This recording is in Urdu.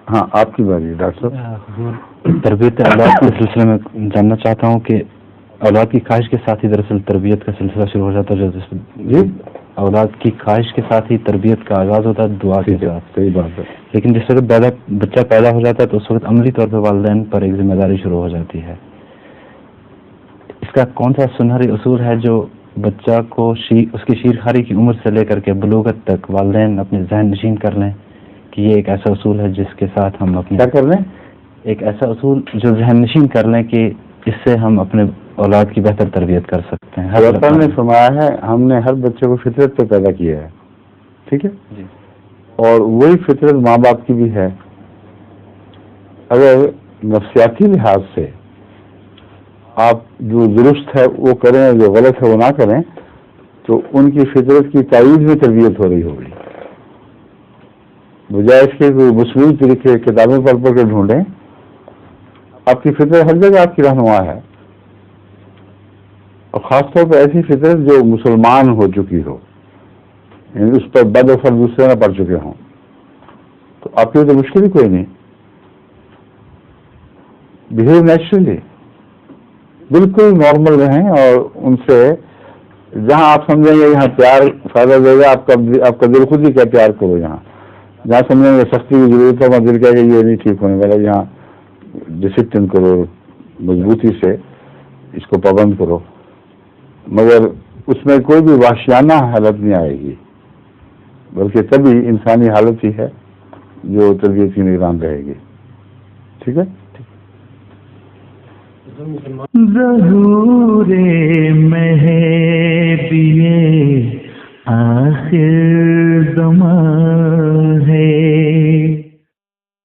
ہاں آپ کی باری ڈاکٹر صاحب. تربیت اولاد کے سلسلے میں جاننا چاہتا ہوں کہ اولاد کی خواہش کے ساتھ ہی دراصل تربیت کا سلسلہ شروع ہو جاتا ہے. جی اولاد کی خواہش کے ساتھ ہی تربیت کا آغاز ہوتا ہے دعا کے ساتھ. صحیح بات ہے. لیکن جس وقت بچہ پیدا ہو جاتا ہے تو اس وقت عملی طور پہ والدین پر ایک ذمہ داری شروع ہو جاتی ہے. اس کا کون سا سنہری اصول ہے جو بچہ کو اس کی شیرخواری کی عمر سے لے کر کے بلوغت تک والدین اپنے ذہن نشین کر لیں کہ یہ ایک ایسا اصول ہے جس کے ساتھ ہم اپنے کیا کر لیں؟ ایک ایسا اصول جو ذہن نشین کر لیں کہ اس سے ہم اپنے اولاد کی بہتر تربیت کر سکتے ہیں. اللہ نے فرمایا ہے ہم نے ہر بچے کو فطرت پہ پیدا کیا ہے. ٹھیک ہے جی. اور وہی فطرت ماں باپ کی بھی ہے. اگر نفسیاتی لحاظ سے آپ جو درست ہے وہ کریں جو غلط ہے وہ نہ کریں تو ان کی فطرت کی تائید میں تربیت ہو رہی ہوگی. بجائے اس کے کوئی مصنوعی طریقے کتابیں پڑھ پڑھ کے ڈھونڈیں. آپ کی فطرت ہر جگہ آپ کی رہنما ہے اور خاص طور پہ ایسی فطرت جو مسلمان ہو چکی ہو یعنی اس پر بد اثر دوسرے نہ پڑ چکے ہوں تو آپ کے لیے تو مشکل ہی کوئی نہیں. بہیو نیچرلی بالکل نارمل رہیں اور ان سے جہاں آپ سمجھیں گے یہاں پیار فائدہ دے گا آپ کا دل خود ہی کیا پیار کرو. جہاں سمجھیں گے سختی کی ضرورت ہے وہاں دل کہے کہ یہ نہیں ٹھیک ہونے والا یہاں ڈسپلن کرو مضبوطی سے اس کو پابند کرو. مگر اس میں کوئی بھی وحشیانہ حالت نہیں آئے گی بلکہ تبھی انسانی حالت ہی ہے جو تربیت کی نگران رہے گی. ٹھیک ہے. ظہور مہدی آخر زمان